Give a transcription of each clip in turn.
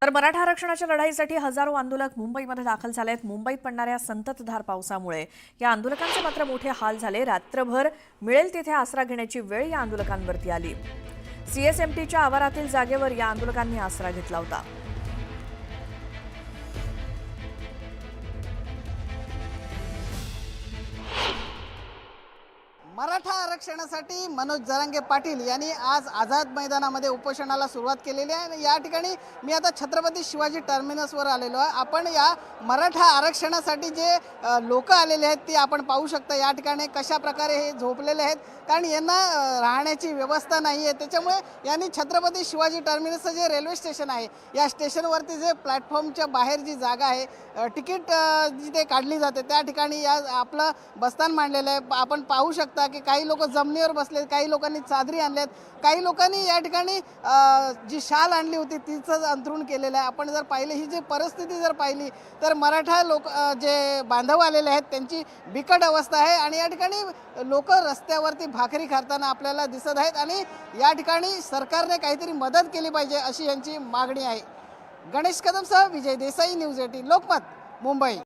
तर मराठा आरक्षणाच्या लढाईसाठी हजारो आंदोलक मुंबईमध्ये दाखल झाले आहेत। मुंबईत पडणाऱ्या संततधार पावसामुळे या आंदोलकांचे मात्र मोठे हाल झाले। रात्रभर मिळेल तिथे आसरा घेण्याची वेळ या आंदोलकांवरती आली। सीएसएमटीच्या आवारातील जागेवर या आंदोलकांनी आसरा घेतला होता। मराठा आरक्षणासाठी मनोज जरांगे पाटील यांनी आज आझाद मैदानामध्ये उपोषणाला सुरुवात केलेली आहे। या ठिकाणी मी आता छत्रपती शिवाजी टर्मिनसवर आलेलो आहे। आपण या मराठा आरक्षणासाठी जे लोक आलेले आहेत ते आपण पाहू शकता। या ठिकाणी कशा प्रकारे हे झोपलेले आहेत, कारण यांना राहण्याची व्यवस्था नाही आहे। त्याच्यामुळे यांनी छत्रपती शिवाजी टर्मिनसचं जे रेल्वे स्टेशन आहे, या स्टेशनवरती जे प्लॅटफॉर्मच्या बाहेर जी जागा आहे, तिकीट जिथे काढली जाते त्या ठिकाणी या आपलं बस्तान मांडलेलं आहे। आपण पाहू शकता की काही लोक जमिनीवर बसलेत, काही लोकांनी चादरी आणल्यात, काही लोकांनी या ठिकाणी जी शाल आणली होती तिचं अंथरूण केलेलं आहे। आपण जर पाहिली ही जी परिस्थिती जर पाहिली तर मराठा लोक जे बांधव आलेले आहेत त्यांची बिकट अवस्था आहे आणि या ठिकाणी लोक रस्त्यावरती भाकरी खाताना आपल्याला दिसत आहेत आणि या ठिकाणी सरकारने काहीतरी मदत केली पाहिजे अशी यांची मागणी आहे। गणेश कदमसह विजय देसाई, न्यूज 18 लोकमत, मुंबई।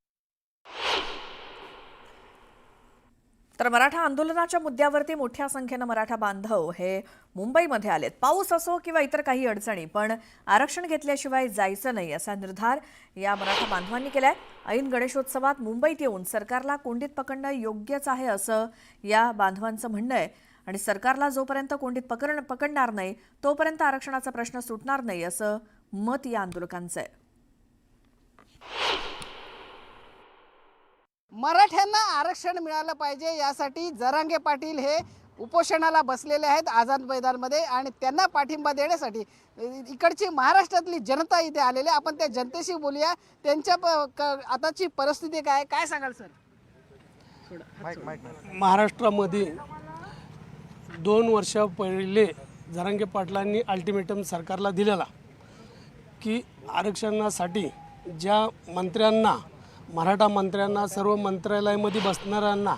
तर मराठा आंदोलनाच्या मुद्द्यावरती मोठ्या संख्येने मराठा बांधव हे मुंबईमध्ये आलेत। पाऊस असो किंवा इतर काही अडचणी, पण आरक्षण घेतल्याशिवाय जायचं नाही असा निर्धार या मराठा बांधवांनी केलाय। ऐन गणेशोत्सवात मुंबईत येऊन सरकारला कोंडीत पकडणं योग्यच आहे असं या बांधवांचं म्हणणं आहे आणि सरकारला जोपर्यंत कोंडीत पकडणार नाही तोपर्यंत आरक्षणाचा प्रश्न सुटणार नाही असं मत या आंदोलकांचं आहे। मराठ्यांना आरक्षण मिळालं पाहिजे यासाठी जरांगे पाटील हे उपोषणाला बसलेले आहेत आझाद मैदानमध्ये आणि त्यांना पाठिंबा देण्यासाठी इकडची महाराष्ट्रातली जनता इथे आलेली। आपण त्या जनतेशी बोलूया, त्यांच्या आताची परिस्थिती काय सांगाल सर? महाराष्ट्रामध्ये 2 वर्ष पहिले जरांगे पाटलांनी अल्टिमेटम सरकारला दिलेला की आरक्षणासाठी ज्या मंत्र्यांना, मराठा मंत्र्यांना, सर्व मंत्रालयामध्ये बसणाऱ्यांना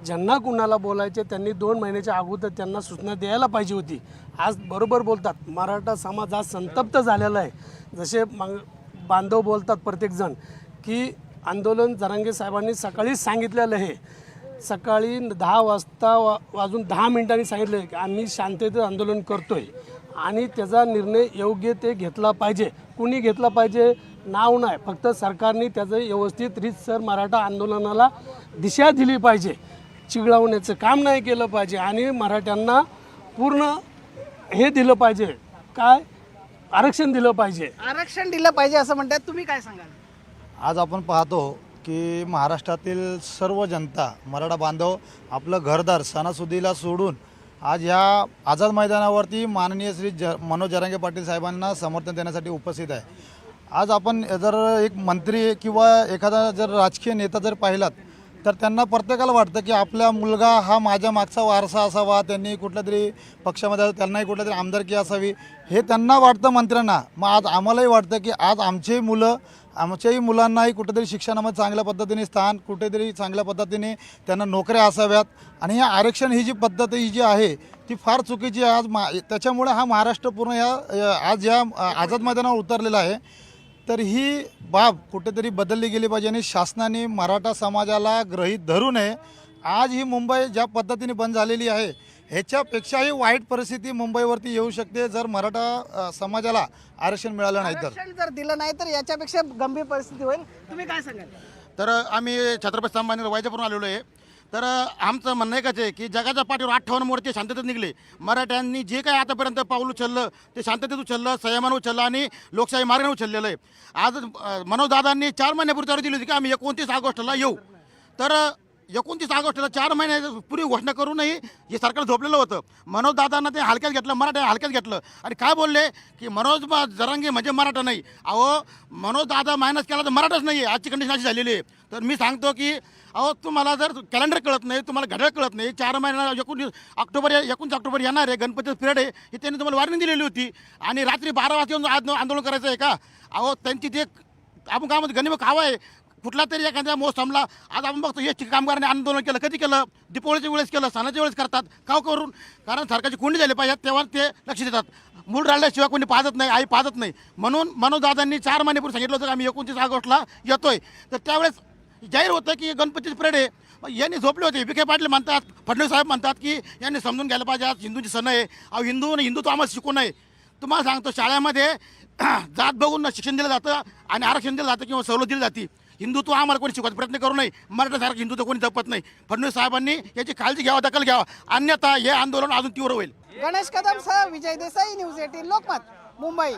ज्यांना कुणाला बोलायचे त्यांनी 2 महिन्याच्या अगोदर त्यांना सूचना द्यायला पाहिजे होती। आज बरोबर बोलतात, मराठा समाज आज संतप्त झालेला आहे। जसे बांधव बोलतात प्रत्येकजण की आंदोलन जरांगे साहेबांनी सकाळीच सांगितलेलं आहे। सकाळी 10 वाजता वाजून 10 मिनिटांनी सांगितलं की आम्ही शांततेत आंदोलन करतोय आणि त्याचा निर्णय योग्य ते घेतला पाहिजे। कुणी घेतला पाहिजे नाव नाही, फक्त सरकारने त्याचं व्यवस्थित रीतसर मराठा आंदोलनाला दिशा दिली पाहिजे। चिघळवण्याचं काम नाही केलं पाहिजे आणि मराठ्यांना पूर्ण हे दिलं पाहिजे, काय आरक्षण दिलं पाहिजे। आरक्षण दिलं पाहिजे असं म्हणतात, तुम्ही काय सांगाल? आज आपण पाहतो की महाराष्ट्रातील सर्व जनता, मराठा बांधव आपलं घरदार सणासुदीला सोडून आज ह्या आझाद मैदानावरती माननीय श्री मनोज जरांगे पाटील साहेबांना समर्थन देण्यासाठी उपस्थित आहे। आज आपण जर एक मंत्री किंवा एखादा जर राजकीय नेता जर पाहिलात तर त्यांना प्रत्येकाला वाटतं की आपला मुलगा हा माझ्या मागचा वारसा असावा, त्यांनी कुठल्या तरी पक्षामध्ये त्यांनाही कुठल्या तरी आमदारकी असावी, हे त्यांना वाटतं मंत्र्यांना। मग आज आम्हालाही वाटतं की आज आमच्याही मुलांनाही कुठेतरी शिक्षणामध्ये चांगल्या पद्धतीने स्थान, कुठेतरी चांगल्या पद्धतीने त्यांना नोकऱ्या असाव्यात आणि हे आरक्षण ही जी पद्धत ही जी आहे ती फार चुकीची आहे। आज त्याच्यामुळे हा महाराष्ट्र पूर्ण आज या आझाद मैदानावर उतरलेला आहे। तर ही बाब कुठेतरी बदलली गेली पाहिजे आणि शासनाने मराठा समाजाला गृहीत धरू नये। आज ही मुंबई ज्या पद्धतीने बंद झालेली आहे ह्याच्यापेक्षाही वाईट परिस्थिती मुंबईवरती येऊ शकते जर मराठा समाजाला आरक्षण मिळालं नाही तर। आरक्षण जर दिलं नाही तर याच्यापेक्षा गंभीर परिस्थिती होईल। तुम्ही काय सांगाल? तर आम्ही छत्रपती संभाजी वायजापूरून आलेलो आहे। तर आमचं म्हणणं एकच आहे की जगाच्या पाठीवर 58 मोर्चे शांततेत निघले। मराठ्यांनी जे काही आतापर्यंत पाऊल उचललं ते शांततेत उचललं, संयमानं उचललं आणि लोकशाही मार्गाने उचललेलं आहे। आज मनोजदादांनी 4 महिन्यापूर्वी तयारी दिली होती की आम्ही 29 ऑगस्टला येऊ। तर 29 ऑगस्टला 4 महिन्यापूर्वी घोषणा करूनही हे सरकार झोपलेलं होतं। मनोजदादांना ते हलक्यात घेतलं, मराठा हलक्यात घेतलं आणि काय बोलले की मनोज जरांगे म्हणजे मराठा नाही। अहो, मनोजदादा मायनस केला तर मराठाच नाही आहे। आजची कंडिशन अशी झालेली आहे। तर मी सांगतो की अहो, तुम्हाला जर कॅलेंडर कळत नाही, तुम्हाला घड्याळ कळत नाही, 4 महिन्याला 19 ऑक्टोबर येणार आहे, गणपतीचं पिरियड आहे, ही त्यांनी तुम्हाला वॉर्निंग दिलेली होती आणि रात्री 12 वाजता येऊन आंदोलन करायचं आहे का? अहो, त्यांची ते आपण काय म्हणतो गनिमत हवा आहे। कुठला तरी एखाद्या मोसमला आज आपण बघतो एसटी कामगारांनी आंदोलन केलं, कधी केलं? दीपावलीच्या वेळेस केलं, सणाच्या वेळेस करतात, का करून? कारण सरकारची कोंडी झाली पाहिजे तेव्हा ते लक्ष देतात। मूल राहिल्याशिवाय कोणी पाजत नाही, आई पाजत नाही. म्हणून मनोजदादांनी 4 महिन्यापूर्वी सांगितलं होतं की आम्ही 29 ऑगस्टला येतोय. तर त्यावेळेस जाहीर होतं की गणपतीची परेड आहे. यांनी झोपले होते. विखे पाटील म्हणतात, फडणवीस साहेब म्हणतात की यांनी समजून घ्यायला पाहिजे आज हिंदूंची सण आहे. हिंदुत्व आम्हाला शिकू नये. तुम्हाला सांगतो शाळेमध्ये जात बघून शिक्षण दिलं जातं आणि आरक्षण दिलं जातं किंवा सवलत दिली जाते. हिंदुत्व आम्हाला कोणी शिकवायचा प्रयत्न करू नये. मराठासारखं हिंदुत्व कोणी जपत नाही. फडणवीस साहेबांनी याची काळजी घ्यावा, दखल घ्यावा, अन्यथा हे आंदोलन अजून तीव्र होईल. गणेश कदम सह विजय देसाई, न्यूज 18 लोकमत, मुंबई.